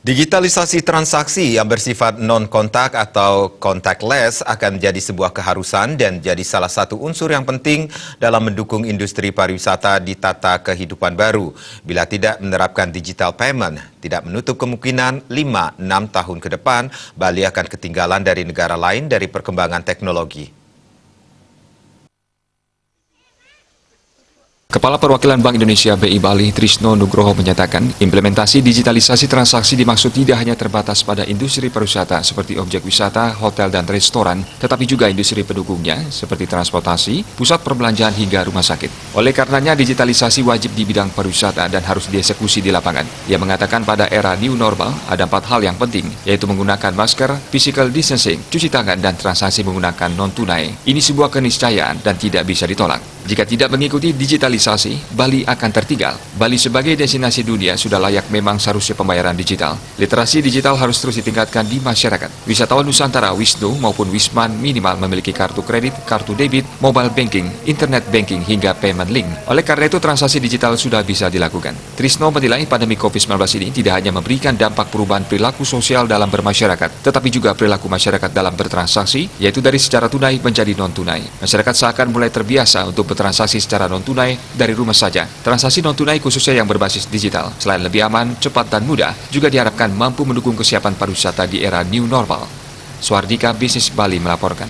Digitalisasi transaksi yang bersifat non-kontak atau contactless akan menjadi sebuah keharusan dan jadi salah satu unsur yang penting dalam mendukung industri pariwisata di tata kehidupan baru. Bila tidak menerapkan digital payment, tidak menutup kemungkinan 5-6 tahun ke depan, Bali akan ketinggalan dari negara lain dari perkembangan teknologi. Kepala Perwakilan Bank Indonesia BI Bali, Trisno Nugroho menyatakan, implementasi digitalisasi transaksi dimaksud tidak hanya terbatas pada industri pariwisata seperti objek wisata, hotel, dan restoran, tetapi juga industri pendukungnya seperti transportasi, pusat perbelanjaan hingga rumah sakit. Oleh karenanya, digitalisasi wajib di bidang pariwisata dan harus dieksekusi di lapangan. Ia mengatakan pada era new normal ada 4 hal yang penting, yaitu menggunakan masker, physical distancing, cuci tangan, dan transaksi menggunakan non-tunai. Ini sebuah keniscayaan dan tidak bisa ditolak. Jika tidak mengikuti digitalisasi, Bali akan tertinggal. Bali sebagai destinasi dunia sudah layak memang seharusnya pembayaran digital. Literasi digital harus terus ditingkatkan di masyarakat. Wisatawan Nusantara Wisnu maupun Wisman minimal memiliki kartu kredit, kartu debit, mobile banking, internet banking, hingga payment link. Oleh karena itu, transaksi digital sudah bisa dilakukan. Trisno menilai pandemi COVID-19 ini tidak hanya memberikan dampak perubahan perilaku sosial dalam bermasyarakat, tetapi juga perilaku masyarakat dalam bertransaksi, yaitu dari secara tunai menjadi non-tunai. Masyarakat seakan mulai terbiasa untuk transaksi secara non-tunai dari rumah saja. Transaksi non-tunai khususnya yang berbasis digital, selain lebih aman, cepat, dan mudah, juga diharapkan mampu mendukung kesiapan pariwisata di era new normal. Suardika Bisnis Bali melaporkan.